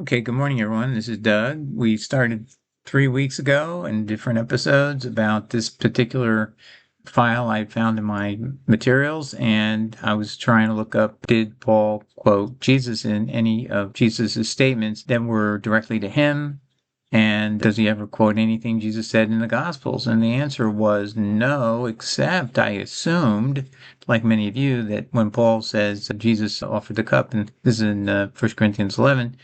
Okay, good morning, everyone. This is Doug. We started 3 weeks ago in different episodes about this particular file I found in my materials, and I was trying to look up, did Paul quote Jesus in any of Jesus' statements that were directly to him? And does he ever quote anything Jesus said in the Gospels? And the answer was no, except I assumed, like many of you, that when Paul says Jesus offered the cup, and this is in 1 Corinthians 11,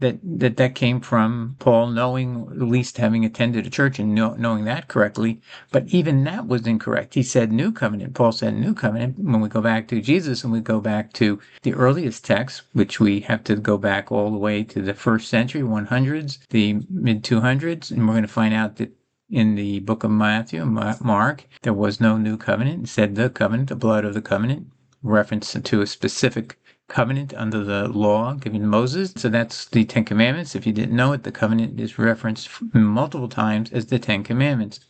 that came from Paul knowing, at least having attended a church and knowing that correctly. But even that was incorrect. He said New Covenant. Paul said New Covenant. When we go back to Jesus and we go back to the earliest texts, which we have to go back all the way to the first century, 100s, the mid 200s, and we're going to find out that in the book of Matthew and Mark, there was no New Covenant. It said the covenant, the blood of the covenant, reference to a specific covenant under the law given to Moses. So that's the Ten Commandments. If you didn't know it, the covenant is referenced multiple times as the Ten Commandments.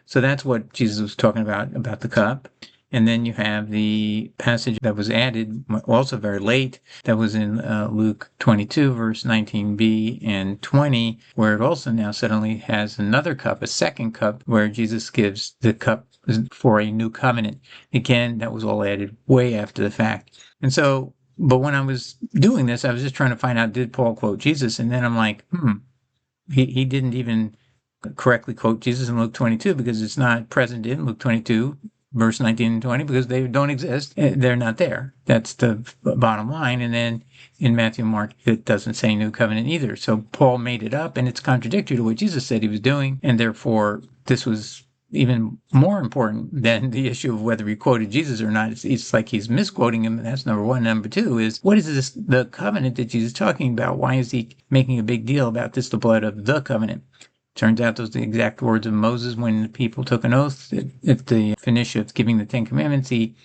So that's what Jesus was talking about the cup. And then you have the passage that was added, also very late, that was in Luke 22, verse 19b and 20, where it also now suddenly has another cup, a second cup, where Jesus gives the cup for a new covenant. Again, that was all added way after the fact. And so, but when I was doing this, I was just trying to find out, did Paul quote Jesus? And then I'm like, he didn't even correctly quote Jesus in Luke 22 because it's not present in Luke 22, verse 19 and 20, because they don't exist. They're not there. That's the bottom line. And then in Matthew and Mark, it doesn't say New Covenant either. So Paul made it up, and it's contradictory to what Jesus said he was doing. And therefore, this was even more important than the issue of whether he quoted Jesus or not. It's like he's misquoting him. That's number one. Number two is, what is this, the covenant that Jesus is talking about? Why is he making a big deal about this, the blood of the covenant? Turns out those are the exact words of Moses when the people took an oath. At the finish of giving the Ten Commandments, he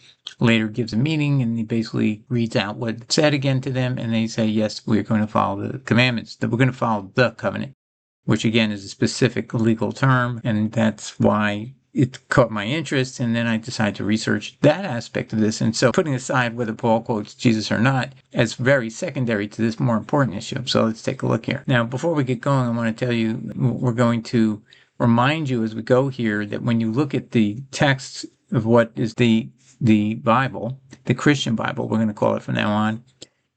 later gives a meeting and he basically reads out what it said again to them. And they say, yes, we're going to follow the commandments, that we're going to follow the covenant, which again is a specific legal term. And that's why it caught my interest. And then I decided to research that aspect of this. And so putting aside whether Paul quotes Jesus or not as very secondary to this more important issue. So let's take a look here. Now, before we get going, I want to tell you, we're going to remind you as we go here that when you look at the texts of what is the Bible, the Christian Bible, we're going to call it from now on,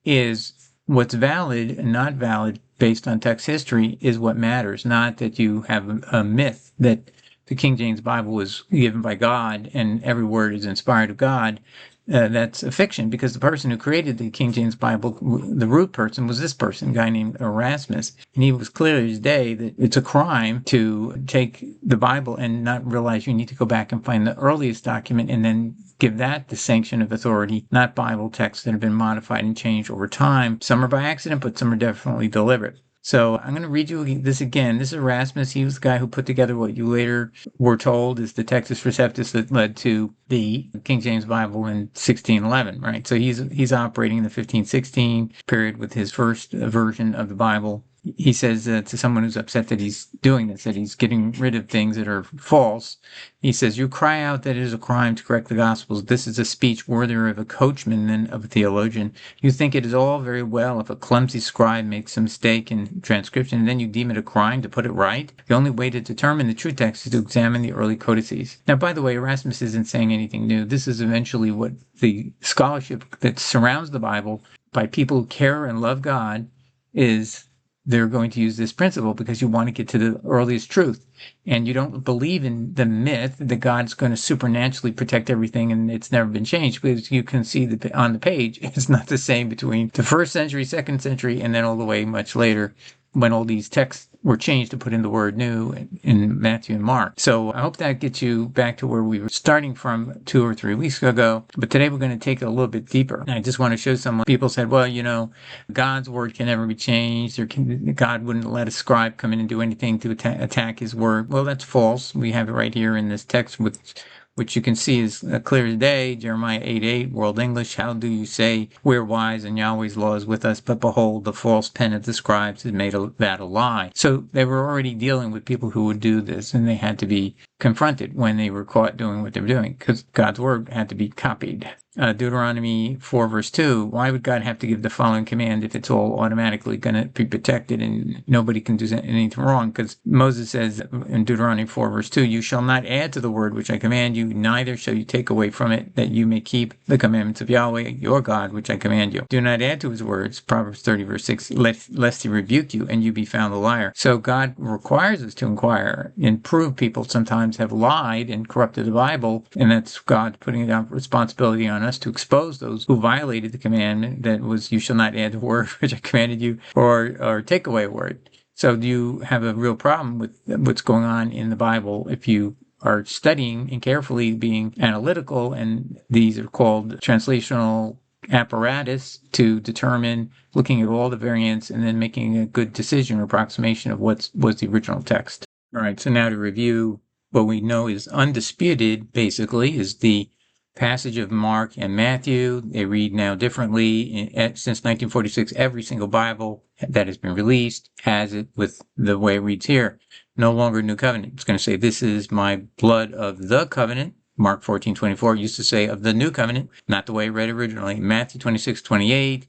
is what's valid and not valid based on text history is what matters, not that you have a myth that the King James Bible was given by God and every word is inspired of God. That's a fiction, because the person who created the King James Bible, the root person, was this person, a guy named Erasmus. And he was clear as day that it's a crime to take the Bible and not realize you need to go back and find the earliest document and then give that the sanction of authority, not Bible texts that have been modified and changed over time. Some are by accident, but some are definitely deliberate. So I'm going to read you this again. This is Erasmus. He was the guy who put together what you later were told is the Textus Receptus that led to the King James Bible in 1611, right? So he's operating in the 1516 period with his first version of the Bible. He says to someone who's upset that he's doing this, that he's getting rid of things that are false, he says, "You cry out that it is a crime to correct the Gospels. This is a speech worthier of a coachman than of a theologian. You think it is all very well if a clumsy scribe makes a mistake in transcription, and then you deem it a crime to put it right? The only way to determine the true text is to examine the early codices." Now, by the way, Erasmus isn't saying anything new. This is eventually what the scholarship that surrounds the Bible by people who care and love God is. They're going to use this principle because you want to get to the earliest truth. And you don't believe in the myth that God's going to supernaturally protect everything and it's never been changed, because you can see that on the page, it's not the same between the first century, second century, and then all the way much later when all these texts were changed to put in the word new in Matthew and Mark. So I hope that gets you back to where we were starting from 2 or 3 weeks ago. But today we're going to take it a little bit deeper. And I just want to show someone, people said, well, God's word can never be changed, or God wouldn't let a scribe come in and do anything to attack his word. Well, that's false. We have it right here in this text, which you can see is clear as day. Jeremiah 8:8, World English, "How do you say, we're wise and Yahweh's law is with us, but behold, the false pen of the scribes has made that a lie." So they were already dealing with people who would do this, and they had to be confronted when they were caught doing what they were doing, because God's word had to be copied. Deuteronomy 4 verse 2, why would God have to give the following command if it's all automatically going to be protected and nobody can do anything wrong? Because Moses says in Deuteronomy 4 verse 2, you shall not add to the word which I command you, neither shall you take away from it, that you may keep the commandments of Yahweh your God which I command you. Do not add to his words, Proverbs 30 verse 6, lest he rebuke you and you be found a liar. So God requires us to inquire and prove people sometimes have lied and corrupted the Bible, and that's God putting down responsibility on us to expose those who violated the commandment that was, you shall not add the word which I commanded you, or take away a word. So do you have a real problem with what's going on in the Bible if you are studying and carefully being analytical, and these are called translational apparatus to determine, looking at all the variants and then making a good decision or approximation of what was the original text. All right, so now to review what we know is undisputed, basically, is the passage of Mark and Matthew. They read now differently. Since 1946, every single Bible that has been released has it with the way it reads here. No longer New Covenant. It's going to say, this is my blood of the covenant. Mark 14:24 used to say of the new covenant, not the way it read originally. Matthew 26:28,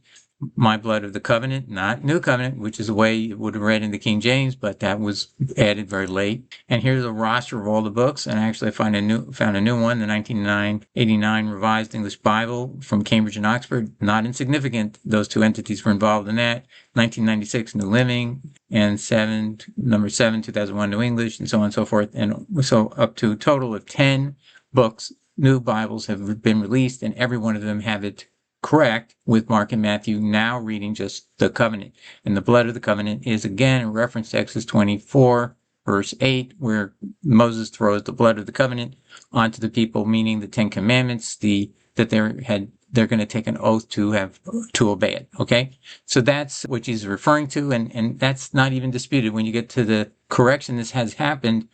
my blood of the covenant, not new covenant, which is the way it would have read in the King James, but that was added very late. And here's a roster of all the books, and actually I found a new one, the 1989 Revised English Bible from Cambridge and Oxford. Not insignificant. Those two entities were involved in that. 1996 New Living, and number 7, 2001 New English, and so on and so forth. And so up to a total of 10 books, new Bibles have been released, and every one of them have it correct, with Mark and Matthew now reading just the covenant. And the blood of the covenant is again in reference to Exodus 24 verse 8, where Moses throws the blood of the covenant onto the people, meaning the 10 commandments, that they're going to take an oath to obey it. Okay, so that's what Jesus is referring to, and that's not even disputed. When you get to the correction this has happened,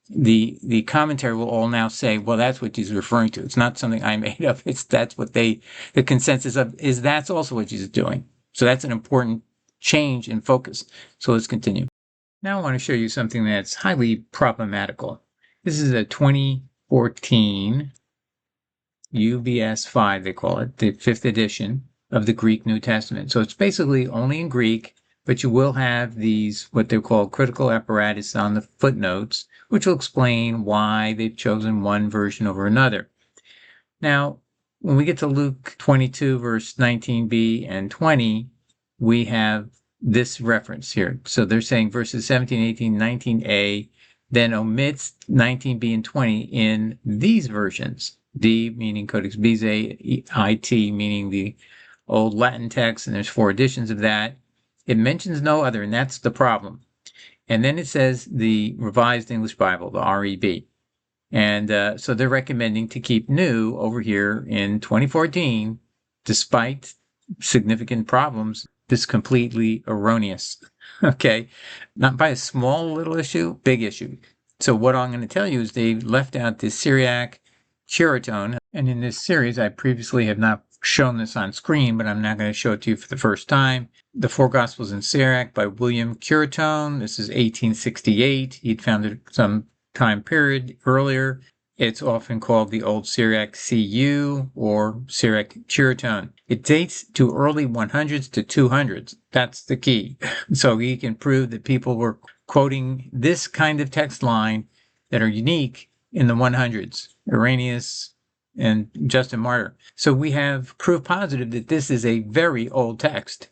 the commentary will all now say, well, that's what Jesus is referring to. It's not something I made up. That's what the consensus of is, that's also what Jesus is doing. So that's an important change in focus. So let's continue. Now I want to show you something that's highly problematical. This is a 2014 UBS 5, they call it, the 5th edition of the Greek New Testament. So it's basically only in Greek, but you will have these, what they call critical apparatus on the footnotes, which will explain why they've chosen one version over another. Now, when we get to Luke 22, verse 19b and 20, we have this reference here. So they're saying verses 17, 18, 19a, then omits 19b and 20 in these versions. D meaning Codex Bezae, IT meaning the old Latin text, and there's 4 editions of that. It mentions no other, and that's the problem. And then it says the Revised English Bible, the REB. And so they're recommending to keep new over here in 2014, despite significant problems. This is completely erroneous. Okay, not by a small little issue, big issue. So what I'm going to tell you is they left out the Syriac, Cureton, and in this series I previously have not shown this on screen, but I'm now going to show it to you for the first time. The 4 Gospels in Syriac by William Cureton. This is 1868. He'd founded some time period earlier. It's often called the Old Syriac CU or Syriac Cureton. It dates to early 100s to 200s. That's the key. So he can prove that people were quoting this kind of text line that are unique in the 100s. Irenaeus and Justin Martyr. So we have proof positive that this is a very old text.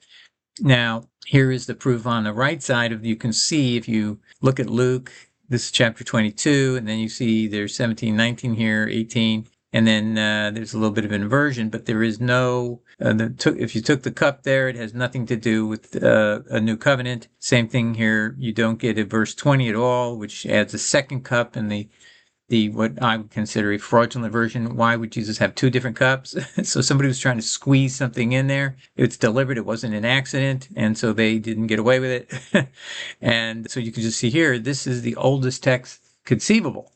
Now, here is the proof on the right side of, you can see if you look at Luke, this is chapter 22, and then you see there's 17, 19 here, 18, and then there's a little bit of inversion, but there is no, if you took the cup there, it has nothing to do with a new covenant. Same thing here, you don't get a verse 20 at all, which adds a second cup in the what I would consider a fraudulent version. Why would Jesus have 2 different cups? So somebody was trying to squeeze something in there. It's deliberate. It wasn't an accident. And so they didn't get away with it. And so you can just see here, this is the oldest text conceivable.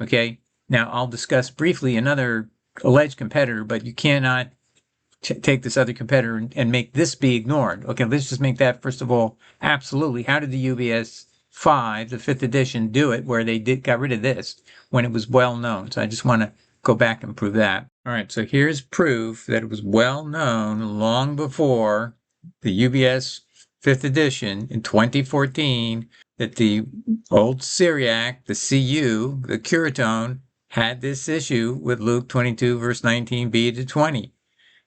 Okay. Now I'll discuss briefly another alleged competitor, but you cannot take this other competitor and make this be ignored. Okay. Let's just make that, first of all, absolutely. How did the UBS 5, the 5th edition, do it where they got rid of this when it was well known? So I just want to go back and prove that. All right, so here's proof that it was well known long before the UBS 5th edition in 2014 that the old Syriac, the CU, the Cureton, had this issue with Luke 22, verse 19b to 20.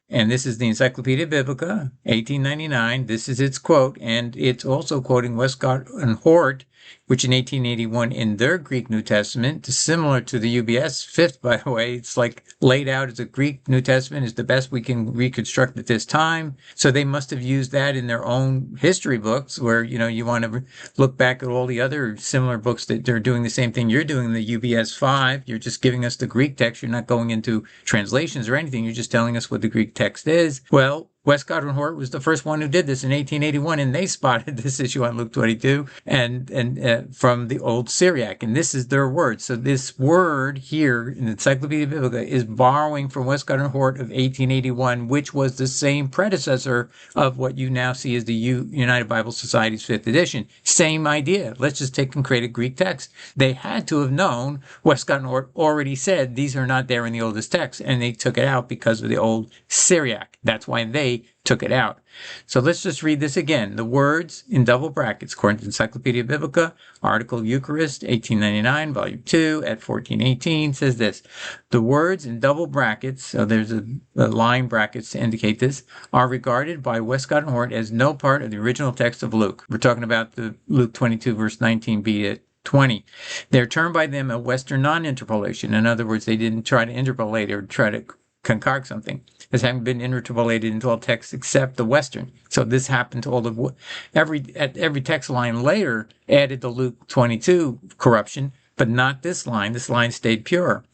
And this is the Encyclopedia Biblica, 1899. This is its quote, and it's also quoting Westcott and Hort, which in 1881 in their Greek New Testament, similar to the UBS 5th, by the way, it's like laid out as a Greek New Testament is the best we can reconstruct at this time. So they must have used that in their own history books where, you want to look back at all the other similar books that they're doing the same thing you're doing in the UBS 5. You're just giving us the Greek text. You're not going into translations or anything. You're just telling us what the Greek text is. Well, Westcott and Hort was the first one who did this in 1881, and they spotted this issue on Luke 22 and from the old Syriac, and this is their word. So this word here in the Encyclopedia Biblica is borrowing from Westcott and Hort of 1881, which was the same predecessor of what you now see as the United Bible Society's 5th edition. Same idea. Let's just take and create a Greek text. They had to have known Westcott and Hort already said these are not there in the oldest text, and they took it out because of the old Syriac. That's why they took it out. So let's just read this again. The words in double brackets, according to Encyclopedia Biblica, article Eucharist, 1899, volume 2, at 1418, says this. The words in double brackets, so there's a line brackets to indicate this, are regarded by Westcott and Hort as no part of the original text of Luke. We're talking about the Luke 22, verse 19b to 20. They're termed by them a Western non-interpolation. In other words, they didn't try to interpolate or try to concoct something as having been interpolated into all texts except the Western. So this happened to all of every text line later added the Luke 22 corruption, but not this line. This line stayed pure.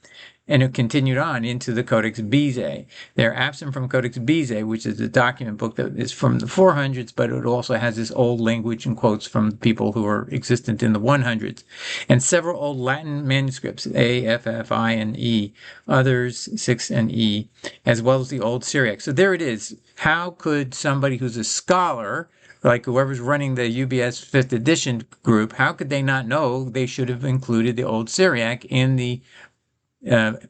And it continued on into the Codex Bezae. They're absent from Codex Bezae, which is a document book that is from the 400s, but it also has this old language and quotes from people who are existent in the 100s. And several old Latin manuscripts, A, F, F, I, and E, others 6 and E, as well as the old Syriac. So there it is. How could somebody who's a scholar, like whoever's running the UBS 5th edition group, how could they not know they should have included the old Syriac in the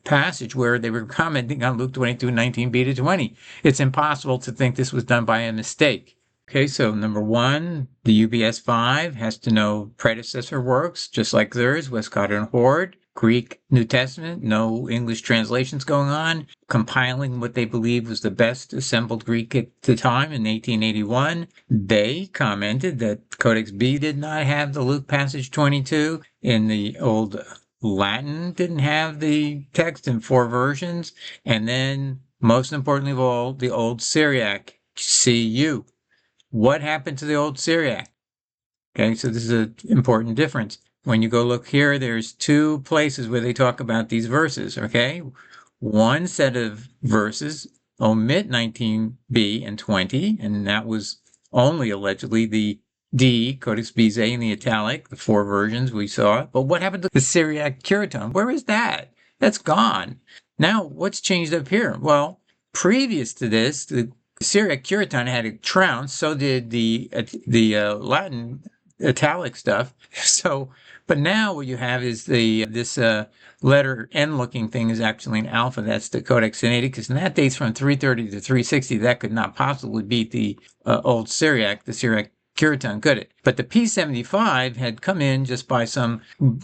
passage where they were commenting on Luke 22, 19b to 20. It's impossible to think this was done by a mistake. Okay, so number one, the UBS 5 has to know predecessor works, just like theirs, Westcott and Hort, Greek New Testament, no English translations going on, compiling what they believed was the best assembled Greek at the time in 1881. They commented that Codex B did not have the Luke passage 22 in the old Latin didn't have the text in 4 versions, and then, most importantly of all, the old Syriac, CU. What happened to the old Syriac? Okay, so this is an important difference. When you go look here, there's 2 places where they talk about these verses, okay? One set of verses omit 19b and 20, and that was only allegedly the D, Codex Bezae in the italic, the 4 versions we saw. But what happened to the Syriac Cureton? Where is that? That's gone. Now, what's changed up here? Well, previous to this, the Syriac Cureton had a trounce. So did the Latin italic stuff. So, but now what you have is this letter N looking thing is actually an alpha. That's the Codex Sinaiticus, because that dates from 330 to 360. That could not possibly beat the old Syriac, the Syriac Cureton, could it? But the P75 had come in just by some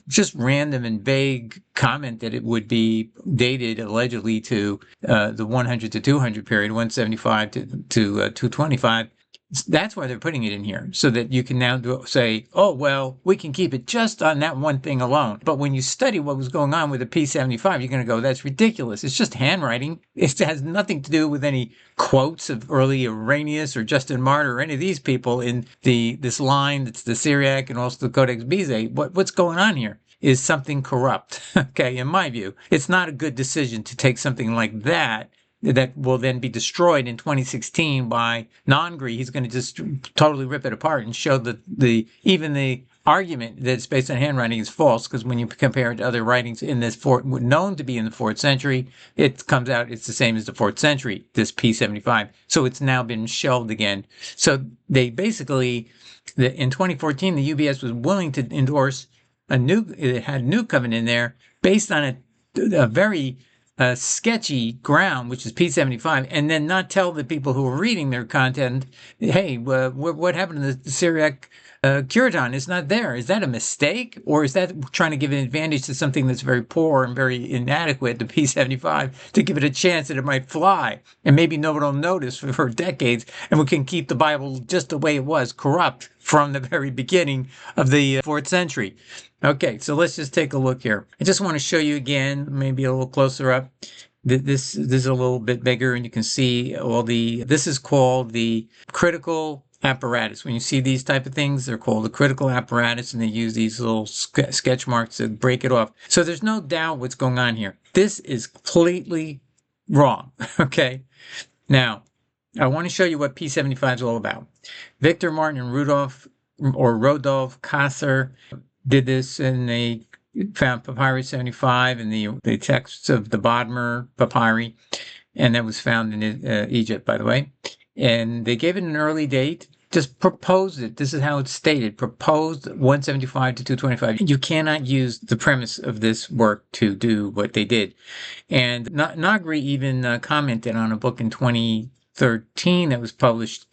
just random and vague comment that it would be dated allegedly to the 100 to 200 period, 175 to 225. That's why they're putting it in here, so that you can now say, oh, well, we can keep it just on that one thing alone. But when you study what was going on with the P75, you're going to go, that's ridiculous. It's just handwriting. It has nothing to do with any quotes of early Irenaeus or Justin Martyr or any of these people in this line that's the Syriac and also the Codex Bezae. What's going on here is something corrupt, okay, in my view. It's not a good decision to take something like that will then be destroyed in 2016 by Nongbri. He's going to just totally rip it apart and show that even the argument that it's based on handwriting is false, because when you compare it to other writings in this known to be in the 4th century, it comes out it's the same as the 4th century, this P75. So it's now been shelved again. So they basically, in 2014, the UBS was willing to endorse it had a new covenant in there based on a very sketchy ground, which is P75, and then not tell the people who are reading their content, hey, what happened to the Syriac Cureton? It's not there. Is that a mistake, or is that trying to give an advantage to something that's very poor and very inadequate, the P75, to give it a chance that it might fly, and maybe no one will notice for decades, and we can keep the Bible just the way it was, corrupt from the very beginning of the 4th century. Okay, so let's just take a look here. I just want to show you again, maybe a little closer up. This is a little bit bigger, and you can see this is called the critical apparatus. When you see these type of things, they're called the critical apparatus, and they use these little sketch marks to break it off. So there's no doubt what's going on here. This is completely wrong, okay? Now, I want to show you what P75 is all about. Victor Martin and Rodolphe Kasser did this, and they found Papyrus 75 in the texts of the Bodmer Papyri, and that was found in Egypt, by the way. And they gave it an early date, just proposed it. This is how it's stated: proposed 175 to 225. You cannot use the premise of this work to do what they did. And Nongbri even commented on a book in 2013 that was published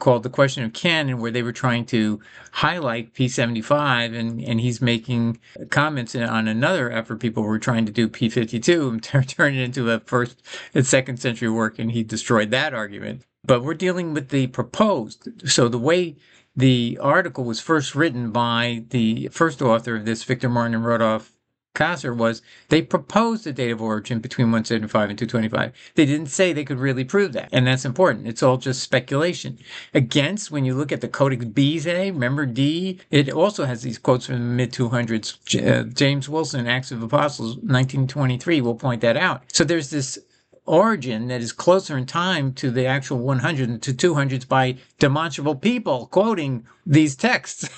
called The Question of Canon, where they were trying to highlight P75, and he's making comments on another effort people were trying to do P52 and turn it into a 1st and 2nd century work, and he destroyed that argument. But we're dealing with the proposed. So the way the article was first written by the first author of this, Victor Martin and Rodolphe Kasser, was they proposed the date of origin between 175 and 225. They didn't say they could really prove that, and that's important. It's all just speculation. Against, when you look at the Codex Bezae, remember D, it also has these quotes from the mid-200s. James Wilson, Acts of Apostles, 1923, will point that out. So there's this Origen that is closer in time to the actual 100 to 200s by demonstrable people quoting these texts.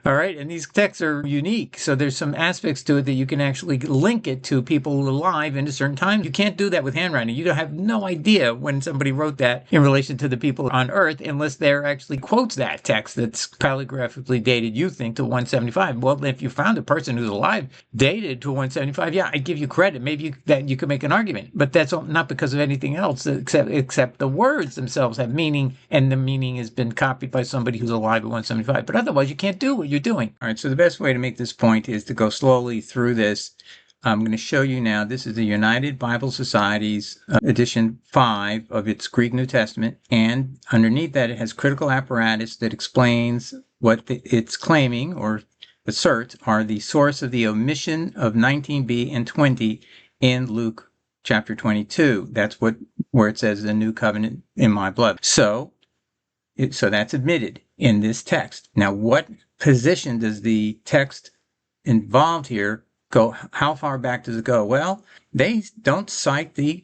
All right, and these texts are unique, so there's some aspects to it that you can actually link it to people alive in a certain time. You can't do that with handwriting. You have no idea when somebody wrote that in relation to the people on Earth unless there actually quotes that text that's paleographically dated, you think, to 175. Well, if you found a person who's alive dated to 175, yeah, I'd give you credit. Maybe that you could make an argument, but that's not because of anything else except the words themselves have meaning, and the meaning has been copied by somebody who's alive at 175. But otherwise, you can't do what you're doing. All right, so the best way to make this point is to go slowly through this. I'm going to show you now. This is the United Bible Society's edition 5 of its Greek New Testament, and underneath that it has critical apparatus that explains what it's claiming or asserts are the source of the omission of 19b and 20 in Luke chapter 22. That's where it says the new covenant in my blood. So that's admitted in this text. Now, what position does the text involved here go? How far back does it go? Well, they don't cite the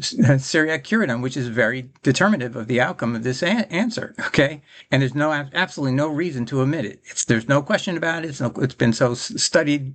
Syriac Cureton, which is very determinative of the outcome of this answer. Okay, and there's absolutely no reason to omit it. There's no question about it. It's been so studied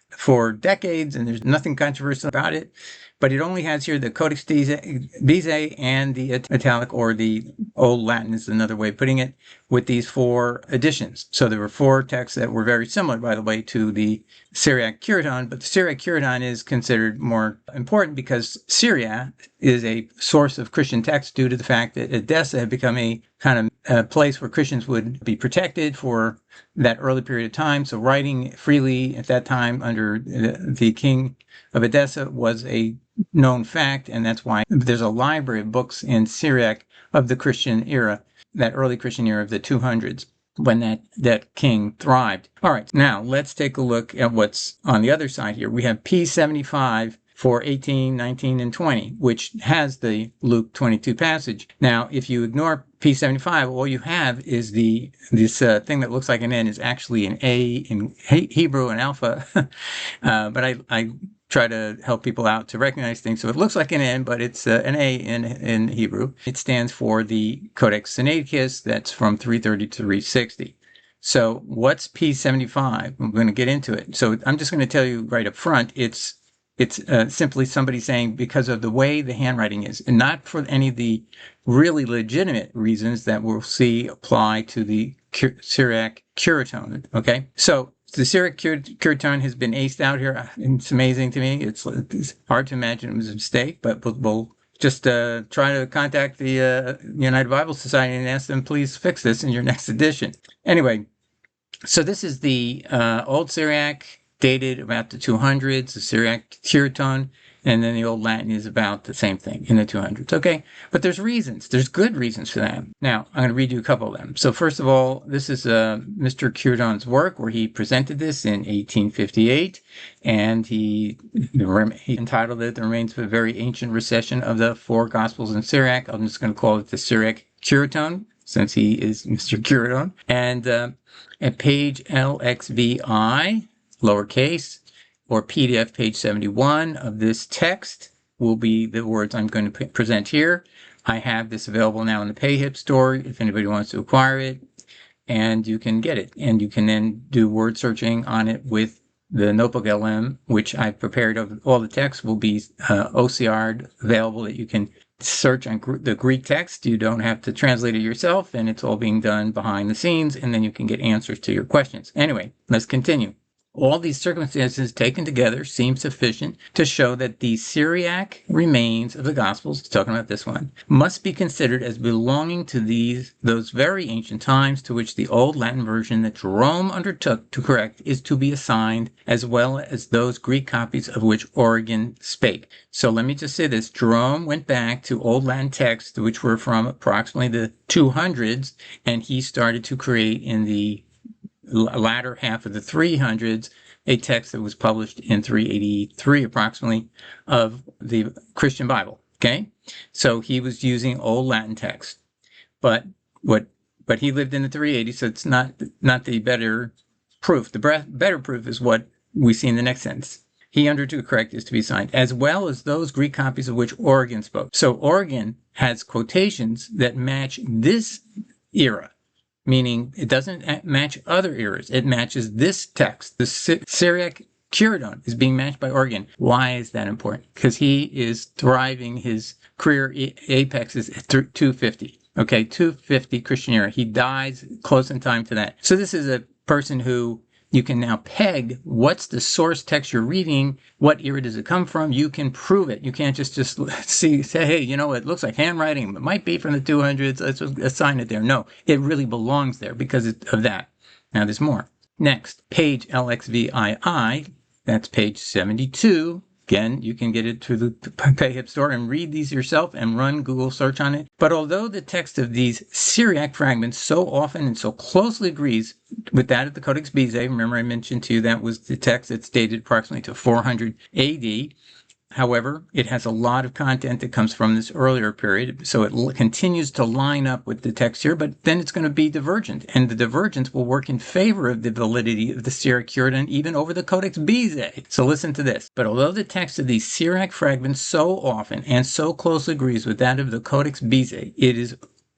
for decades, and there's nothing controversial about it. But it only has here the Codex Bezae and the Italic, or the Old Latin is another way of putting it, with these 4 additions. So there were 4 texts that were very similar, by the way, to the Syriac Cureton, but the Syriac Cureton is considered more important because Syria is a source of Christian texts due to the fact that Edessa had become a kind of a place where Christians would be protected for that early period of time. So writing freely at that time under the king of Edessa was a known fact, and that's why there's a library of books in Syriac of the Christian era, that early Christian era of the 200s, when that king thrived. All right, now let's take a look at what's on the other side here. We have P75 for 18, 19, and 20, which has the Luke 22 passage. Now, if you ignore P75, all you have is this thing that looks like an N is actually an A in Hebrew and Alpha, but I try to help people out to recognize things. So it looks like an N, but it's an A in Hebrew. It stands for the Codex Sinaiticus, that's from 330 to 360. So what's P75? I'm going to get into it. So I'm just going to tell you right up front, it's simply somebody saying because of the way the handwriting is, and not for any of the really legitimate reasons that we'll see apply to the Syriac Cureton. Okay, so the Syriac Cureton has been aced out here. It's amazing to me. It's hard to imagine it was a mistake, but we'll just try to contact the United Bible Society and ask them, please fix this in your next edition. Anyway, so this is the Old Syriac, dated about the 200s, the Syriac Cureton, and then the Old Latin is about the same thing in the 200s. Okay, but there's reasons. There's good reasons for that. Now, I'm going to read you a couple of them. So first of all, this is Mr. Cureton's work where he presented this in 1858, and he entitled it, The Remains of a Very Ancient Recension of the Four Gospels in Syriac. I'm just going to call it the Syriac Cureton, since he is Mr. Cureton. And at page LXVI, lowercase, or PDF page 71 of this text will be the words I'm going to present here. I have this available now in the PayHip store if anybody wants to acquire it, and you can get it. And you can then do word searching on it with the Notebook LM, which I've prepared. All the text will be OCR'd, available that you can search on the Greek text. You don't have to translate it yourself, and it's all being done behind the scenes, and then you can get answers to your questions. Anyway, let's continue. All these circumstances taken together seem sufficient to show that the Syriac remains of the Gospels, talking about this one, must be considered as belonging to those very ancient times to which the Old Latin version that Jerome undertook to correct is to be assigned, as well as those Greek copies of which Origen spake. So let me just say this. Jerome went back to Old Latin texts, which were from approximately the 200s, and he started to create in the latter half of the 300s, a text that was published in 383 approximately of the Christian Bible. Okay, so he was using Old Latin text, but he lived in the 380s, so it's not the better proof. The better proof is what we see in the next sentence. He undertook correct is to be signed, as well as those Greek copies of which Origen spoke. So Origen has quotations that match this era, meaning it doesn't match other eras. It matches this text. The Syriac Cureton is being matched by Origen. Why is that important? Because he is thriving. His career apex is at 250. Okay, 250 Christian era. He dies close in time to that. So this is a person who you can now peg what's the source text you're reading, what era does it come from. You can prove it. You can't just say, hey, you know, it looks like handwriting. It might be from the 200s. Let's assign it there. No, it really belongs there because of that. Now there's more. Next, page LXVII, that's page 72. Again, you can get it through the PayHip store and read these yourself and run Google search on it. But although the text of these Syriac fragments so often and so closely agrees with that of the Codex Bezae, remember I mentioned to you that was the text that's dated approximately to 400 AD. However, it has a lot of content that comes from this earlier period, so it continues to line up with the text here, but then it's going to be divergent, and the divergence will work in favor of the validity of the Syriac Cureton even over the Codex Bezae. So listen to this. But although the text of these Syriac fragments so often and so closely agrees with that of the Codex Bezae,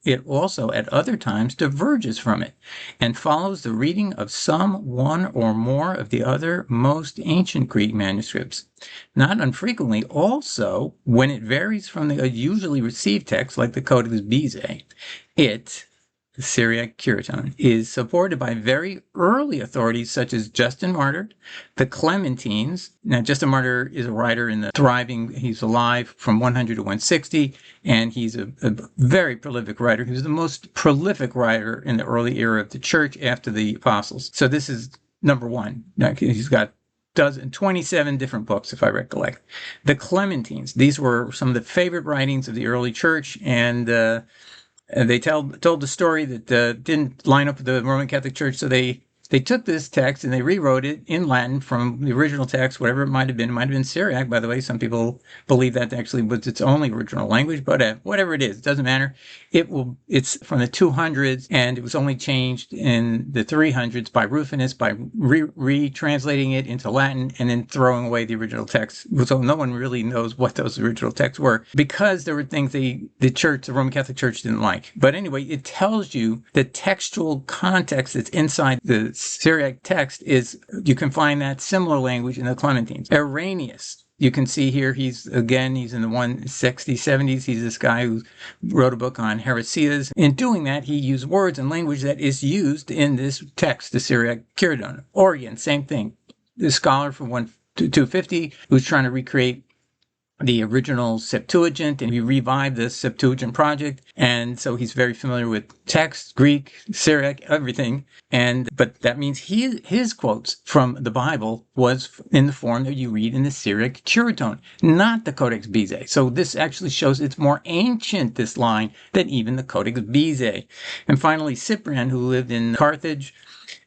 it also at other times diverges from it and follows the reading of some one or more of the other most ancient Greek manuscripts. Not unfrequently also, when it varies from the usually received text like the Codex Bezae, the Syriac Cureton, is supported by very early authorities such as Justin Martyr, the Clementines. Now, Justin Martyr is a writer in the thriving, he's alive from 100 to 160, and he's a very prolific writer. He was the most prolific writer in the early era of the church after the apostles. So this is number one. Now, he's got 27 different books, if I recollect. The Clementines, these were some of the favorite writings of the early church, and they told the story that didn't line up with the Roman Catholic Church, so they took this text and they rewrote it in Latin from the original text, whatever it might have been. It might have been Syriac, by the way. Some people believe that actually was its only original language, but whatever it is, it doesn't matter. It's from the 200s, and it was only changed in the 300s by Rufinus by retranslating it into Latin and then throwing away the original text. So no one really knows what those original texts were because there were things the Roman Catholic Church didn't like. But anyway, it tells you the textual context that's inside the Syriac text is, you can find that similar language in the Clementines. Irenaeus, You can see here he's in the 160s, 70s. He's this guy who wrote a book on heresias. In doing that, he used words and language that is used in this text, the Syriac Cureton. Origen, same thing. The scholar from 250 who's trying to recreate the original Septuagint, and he revived the Septuagint project, and so he's very familiar with text, Greek, Syriac, everything. But that means his quotes from the Bible was in the form that you read in the Syriac Cureton, not the Codex Bezae. So this actually shows it's more ancient, this line, than even the Codex Bezae. And finally, Cyprian, who lived in Carthage,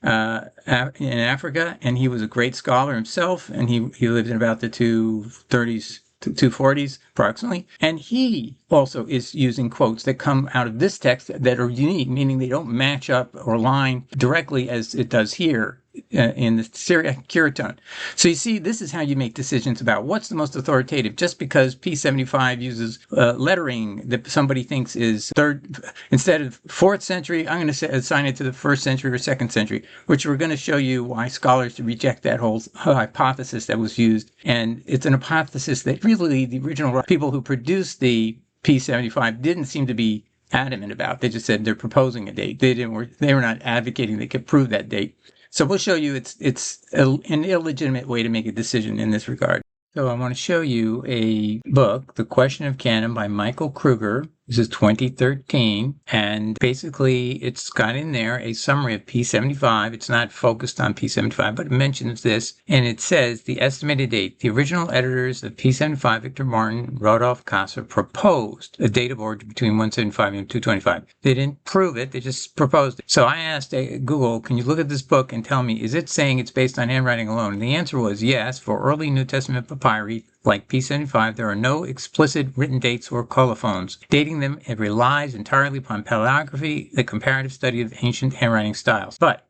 in Africa, and he was a great scholar himself, and he lived in about the 230s, 240s approximately, and he also is using quotes that come out of this text that are unique, meaning they don't match up or line directly as it does here in the Syriac Cureton. So you see, this is how you make decisions about what's the most authoritative. Just because P75 uses lettering that somebody thinks is third, instead of 4th century, I'm going to assign it to the 1st century or 2nd century, which we're going to show you why scholars reject that whole hypothesis that was used. And it's an hypothesis that really the original people who produced the P75 didn't seem to be adamant about. They just said they're proposing a date. They were not advocating they could prove that date. So we'll show you it's an illegitimate way to make a decision in this regard. So I want to show you a book, The Question of Canon by Michael Kruger. This is 2013, and basically it's got in there a summary of P75. It's not focused on P75, but it mentions this, and it says the estimated date. The original editors of P75, Victor Martin, Rodolphe Casa, proposed a date of origin between 175 and 225. They didn't prove it, they just proposed it. So I asked Google, can you look at this book and tell me, is it saying it's based on handwriting alone? And the answer was yes. For early New Testament papyri, like P75, there are no explicit written dates or colophons. Dating them, it relies entirely upon paleography, the comparative study of ancient handwriting styles. But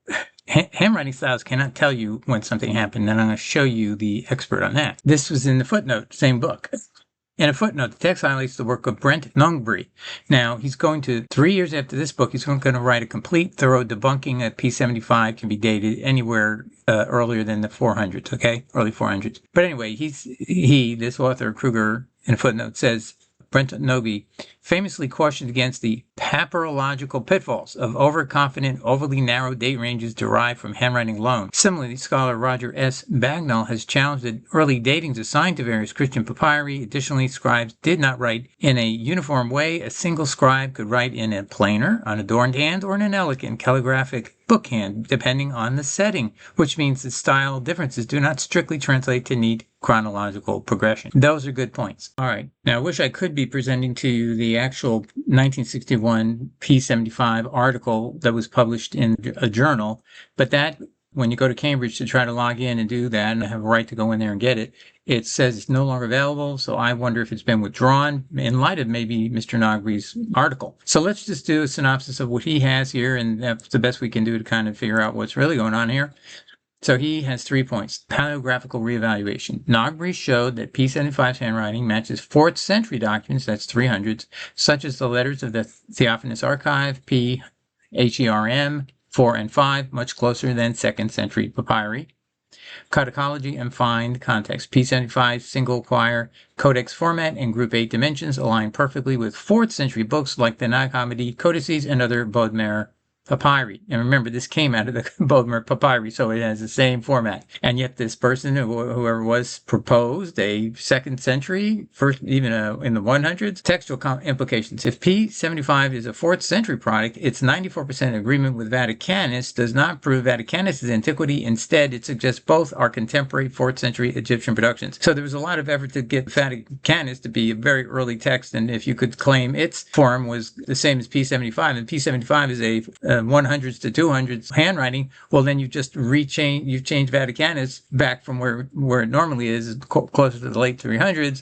handwriting styles cannot tell you when something happened, and I'm going to show you the expert on that. This was in the footnote, same book. In a footnote, the text highlights the work of Brent Nongbri. Now, he's going to, 3 years after this book, he's going to write a complete, thorough debunking that P75 can be dated anywhere earlier than the 400s, okay? Early 400s. But anyway, this author, Kruger, in a footnote, says, Brent Nongbri famously cautioned against the papyrological pitfalls of overconfident, overly narrow date ranges derived from handwriting alone. Similarly, scholar Roger S. Bagnall has challenged that early datings assigned to various Christian papyri. Additionally, scribes did not write in a uniform way. A single scribe could write in a planar, unadorned hand, or in an elegant calligraphic bookhand, depending on the setting, which means that style differences do not strictly translate to neat chronological progression. Those are good points. All right. Now, I wish I could be presenting to you the actual 1961 P75 article that was published in a journal, but that, when you go to Cambridge to try to log in and do that, and I have a right to go in there and get it, it says it's no longer available, so I wonder if it's been withdrawn in light of maybe Mr. Nogbri's article. So let's just do a synopsis of what he has here, and that's the best we can do to kind of figure out what's really going on here. So he has 3 points. Paleographical reevaluation. Nongbri showed that P75's handwriting matches 4th century documents, that's 300s, such as the letters of the Theophanous Archive, P, HERM, 4 and 5, much closer than 2nd century papyri. Codicology and find context. P75 single quire codex format and group 8 dimensions align perfectly with 4th century books like the Nag Codices and other Bodmer papyri. And remember, this came out of the Bodmer papyri, so it has the same format. And yet this person, whoever was, proposed a 2nd century, first even in the 100s, textual implications. If P75 is a 4th century product, its 94% agreement with Vaticanus does not prove Vaticanus' antiquity. Instead, it suggests both are contemporary 4th century Egyptian productions. So there was a lot of effort to get Vaticanus to be a very early text, and if you could claim its form was the same as P75, and P75 is a 100s to 200s handwriting, well, then you've changed Vaticanus back from where it normally is closer to the late 300s.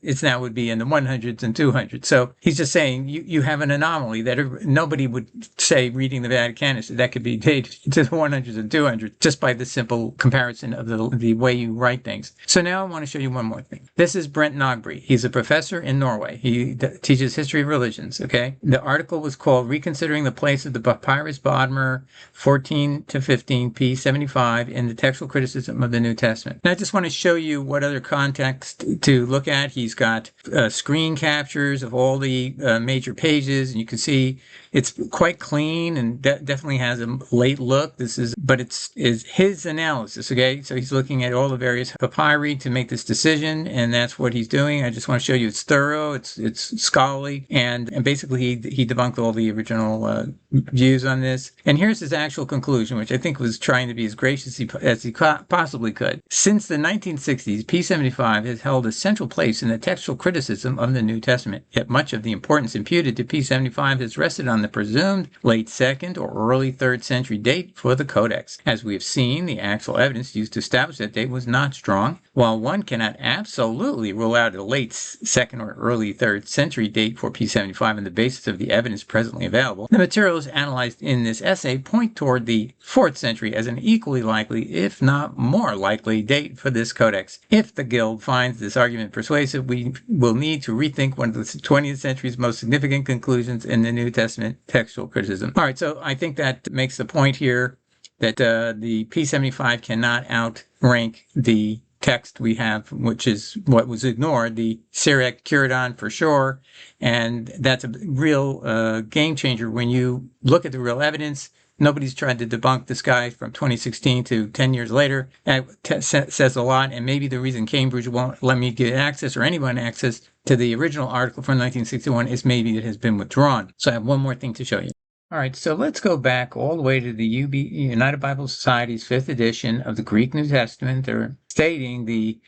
It's now would be in the 100s and 200s. So he's just saying you have an anomaly that nobody would say reading the Vaticanus that could be dated to the 100s and 200s just by the simple comparison of the way you write things. So now I want to show you one more thing. This is Brent Nongbri. He's a professor in Norway. He teaches history of religions. Okay, the article was called "Reconsidering the Place of the Papyrus Bodmer, 14 to 15, p75, in the textual criticism of the New Testament. And I just want to show you what other context to look at. He's got screen captures of all the major pages, and you can see it's quite clean and definitely has a late look. But it's his analysis, okay? So he's looking at all the various papyri to make this decision, and that's what he's doing. I just want to show you it's thorough, it's scholarly, and basically he debunked all the original views on this. And here's his actual conclusion, which I think was trying to be as gracious as he possibly could. Since the 1960s, P75 has held a central place in the textual criticism of the New Testament, yet much of the importance imputed to P75 has rested on the presumed late 2nd or early 3rd century date for the Codex. As we have seen, the actual evidence used to establish that date was not strong. While one cannot absolutely rule out a late 2nd or early 3rd century date for P75 on the basis of the evidence presently available, the materials analyzed in this essay point toward the 4th century as an equally likely, if not more likely, date for this Codex. If the Guild finds this argument persuasive, we will need to rethink one of the 20th century's most significant conclusions in the New Testament textual criticism. All right, so I think that makes the point here that the P75 cannot outrank the text we have, which is what was ignored, the Syriac Cureton for sure, and that's a real game changer when you look at the real evidence. Nobody's tried to debunk this guy from 2016 to 10 years later. That says a lot, and maybe the reason Cambridge won't let me get access or anyone access to the original article from 1961 is maybe it has been withdrawn. So I have one more thing to show you. All right, so let's go back all the way to the United Bible Society's 5th edition of the Greek New Testament. They're stating the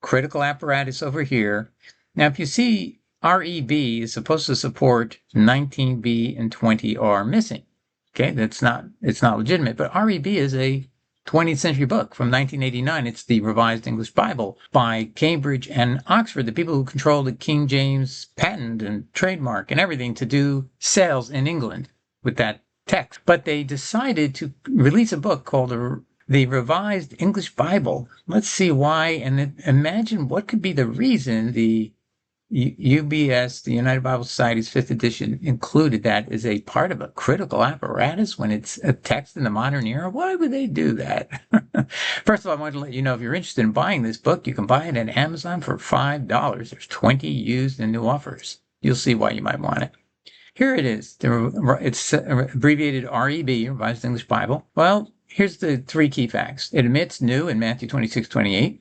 critical apparatus over here. Now, if you see REB is supposed to support 19b and 20 are missing. Okay, it's not legitimate, but REB is a 20th century book from 1989. It's the Revised English Bible by Cambridge and Oxford, the people who control the King James patent and trademark and everything to do sales in England with that text. But they decided to release a book called the Revised English Bible. Let's see why, and imagine what could be the reason the UBS, the United Bible Society's 5th edition, included that as a part of a critical apparatus when it's a text in the modern era. Why would they do that? First of all, I wanted to let you know if you're interested in buying this book, you can buy it at Amazon for $5. There's 20 used and new offers. You'll see why you might want it. Here it is. It's abbreviated REB, Revised English Bible. Well, here's the 3 key facts. It omits new in Matthew 26:28.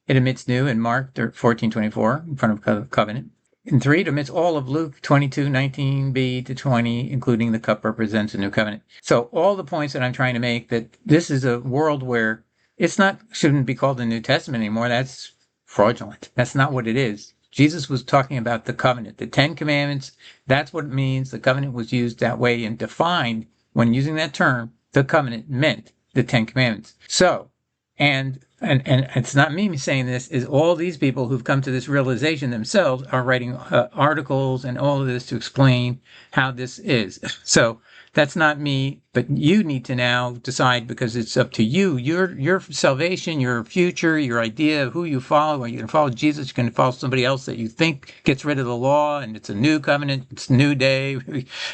It omits new in Mark 14:24 in front of covenant. In 3, it omits all of Luke 22:19b to 20, including the cup represents a new covenant. So all the points that I'm trying to make, that this is a world where shouldn't be called the New Testament anymore. That's fraudulent. That's not what it is. Jesus was talking about the covenant, the 10 commandments. That's what it means. The covenant was used that way and defined when using that term. The covenant meant the 10 commandments. So, and it's not me saying this, is all these people who've come to this realization themselves are writing articles and all of this to explain how this is. So that's not me, but you need to now decide, because it's up to you, your salvation, your future, your idea of who you follow. Are you going to follow Jesus? You're going to follow somebody else that you think gets rid of the law and it's a new covenant, it's a new day,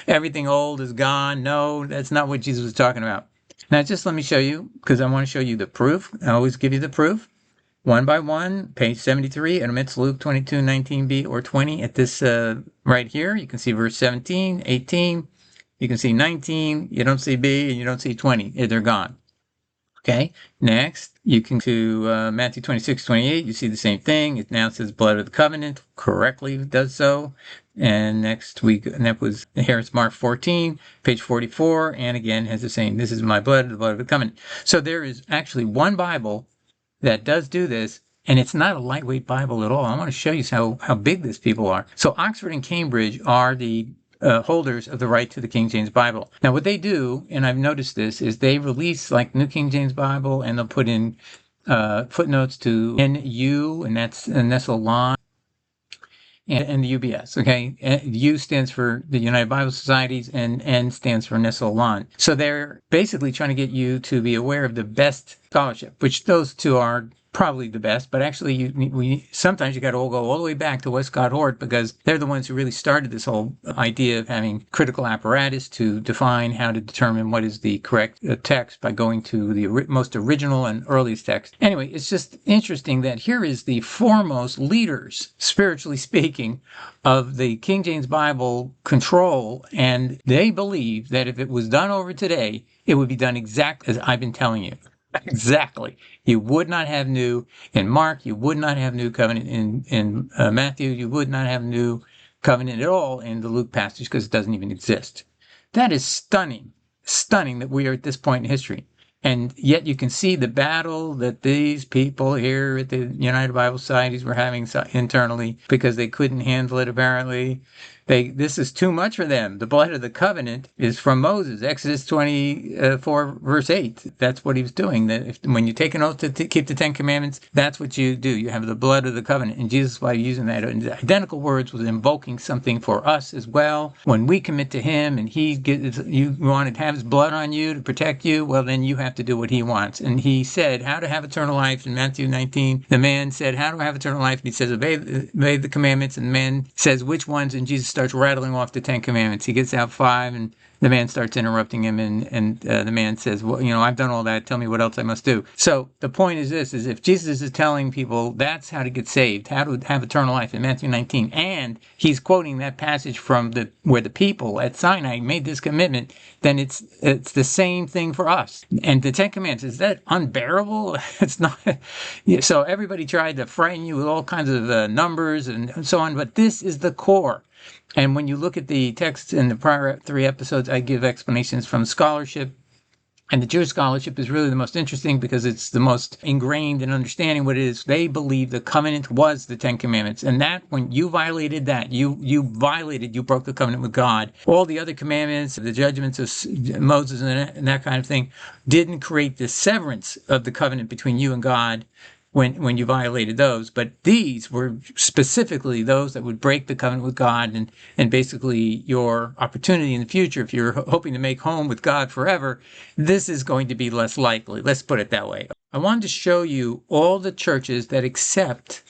everything old is gone. No, that's not what Jesus was talking about. Now, just let me show you, because I want to show you the proof. I always give you the proof. One by one, page 73, it omits Luke 22:19b or 20 at this right here. You can see verse 17, 18. You can see 19. You don't see B, and you don't see 20. They're gone. Okay, next, you can to Matthew 26:28. You see the same thing. It now says blood of the covenant. Correctly does so. And next week, and that was here, it's Mark 14, page 44, and again has the same, this is my blood, the blood of the covenant. So there is actually one Bible that does do this, and it's not a lightweight Bible at all. I want to show you how big these people are. So Oxford and Cambridge are the holders of the right to the King James Bible. Now what they do, and I've noticed this, is they release like New King James Bible, and they'll put in footnotes to NU, and that's Nestle Line, and the UBS, okay? U stands for the United Bible Societies, and N stands for Nestle Line. So they're basically trying to get you to be aware of the best scholarship, which those two are probably the best, but actually sometimes you got to go all the way back to Westcott, Hort, because they're the ones who really started this whole idea of having critical apparatus to define how to determine what is the correct text by going to the most original and earliest text. Anyway, it's just interesting that here is the foremost leaders, spiritually speaking, of the King James Bible control, and they believe that if it was done over today, it would be done exactly as I've been telling you. Exactly. You would not have new in Mark. You would not have new covenant in Matthew. You would not have new covenant at all in the Luke passage because it doesn't even exist. That is stunning. Stunning that we are at this point in history. And yet you can see the battle that these people here at the United Bible Societies were having internally because they couldn't handle it, apparently. This is too much for them. The blood of the covenant is from Moses, Exodus 24, verse 8. That's what he was doing. That when you take an oath to keep the Ten Commandments, that's what you do. You have the blood of the covenant. And Jesus, by using that identical words, was invoking something for us as well. When we commit to him and you want to have his blood on you to protect you, well, then you have to do what he wants. And he said, how to have eternal life in Matthew 19. The man said, how do I have eternal life? And he says, obey the commandments. And the man says, which ones? And Jesus starts rattling off the Ten Commandments. He gets out 5, and the man starts interrupting him, and the man says, well, I've done all that. Tell me what else I must do. So the point is this, is if Jesus is telling people that's how to get saved, how to have eternal life in Matthew 19, and he's quoting that passage from where the people at Sinai made this commitment, then it's the same thing for us. And the Ten Commandments, is that unbearable? It's not. So everybody tried to frighten you with all kinds of numbers and so on, but this is the core. And when you look at the texts in the prior 3 episodes, I give explanations from scholarship. And the Jewish scholarship is really the most interesting because it's the most ingrained in understanding what it is. They believe the covenant was the Ten Commandments. And that, when you violated that, you broke the covenant with God. All the other commandments, the judgments of Moses and that kind of thing, didn't create the severance of the covenant between you and God when you violated those. But these were specifically those that would break the covenant with God, and basically your opportunity in the future, if you're hoping to make home with God forever, this is going to be less likely. Let's put it that way. I wanted to show you all the churches that accept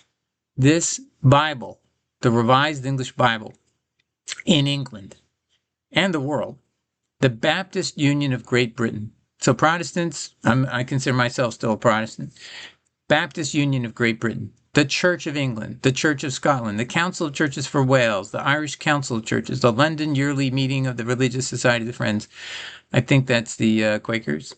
this Bible, the Revised English Bible, in England and the world. The Baptist Union of Great Britain. So Protestants, I consider myself still a Protestant. Baptist Union of Great Britain, the Church of England, the Church of Scotland, the Council of Churches for Wales, the Irish Council of Churches, the London Yearly Meeting of the Religious Society of the Friends. I think that's the Quakers.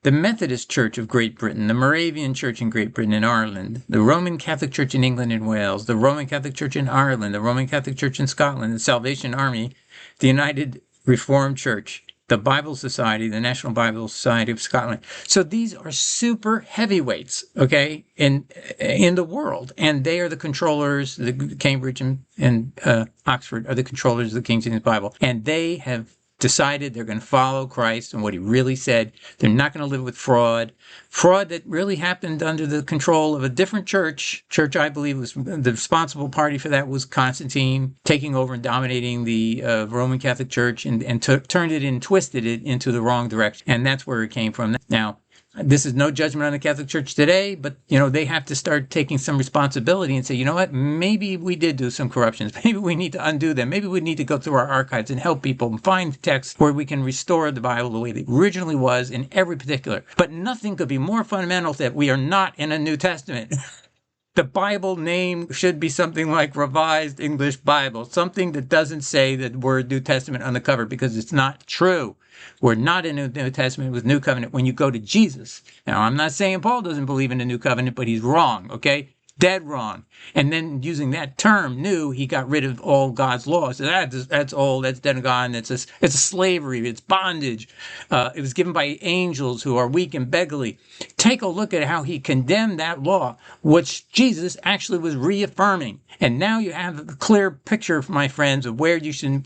The Methodist Church of Great Britain, the Moravian Church in Great Britain and Ireland, the Roman Catholic Church in England and Wales, the Roman Catholic Church in Ireland, the Roman Catholic Church in Scotland, the Salvation Army, the United Reformed Church, the Bible Society, the National Bible Society of Scotland. So these are super heavyweights, okay, in the world. And they are the controllers, the Cambridge and Oxford are the controllers of the King James Bible. And they have decided they're going to follow Christ and what he really said. They're not going to live with fraud that really happened under the control of a different church. Church, I believe, was the responsible party for that was Constantine, taking over and dominating the Roman Catholic Church and turned it and twisted it into the wrong direction. And that's where it came from. Now, this is no judgment on the Catholic Church today, but, they have to start taking some responsibility and say, you know what, maybe we did do some corruptions. Maybe we need to undo them. Maybe we need to go through our archives and help people and find texts where we can restore the Bible the way it originally was in every particular. But nothing could be more fundamental that we are not in a New Testament. The Bible name should be something like Revised English Bible, something that doesn't say the word New Testament on the cover, because it's not true. We're not in a New Testament with New Covenant when you go to Jesus. Now, I'm not saying Paul doesn't believe in a New Covenant, but he's wrong, okay? Dead wrong. And then using that term, new, he got rid of all God's laws. So that's old, that's dead and gone. It's a slavery, it's bondage. It was given by angels who are weak and beggarly. Take a look at how he condemned that law, which Jesus actually was reaffirming. And now you have a clear picture, my friends, of where you should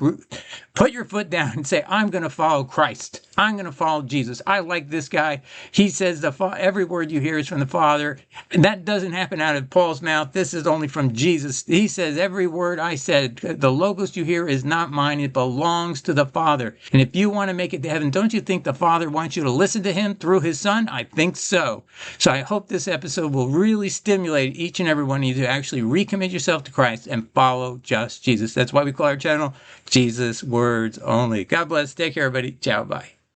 put your foot down and say, I'm going to follow Christ. I'm going to follow Jesus. I like this guy. He says every word you hear is from the Father. And that doesn't happen out of Paul's mouth. This is only from Jesus. He says every word I said, the logos you hear is not mine. It belongs to the Father. And if you want to make it to heaven, don't you think the Father wants you to listen to him through his Son? I think so. So I hope this episode will really stimulate each and every one of you to actually recommit yourself to Christ and follow just Jesus. That's why we call our channel Jesus Words Only. God bless. Take care, everybody. Ciao. Bye.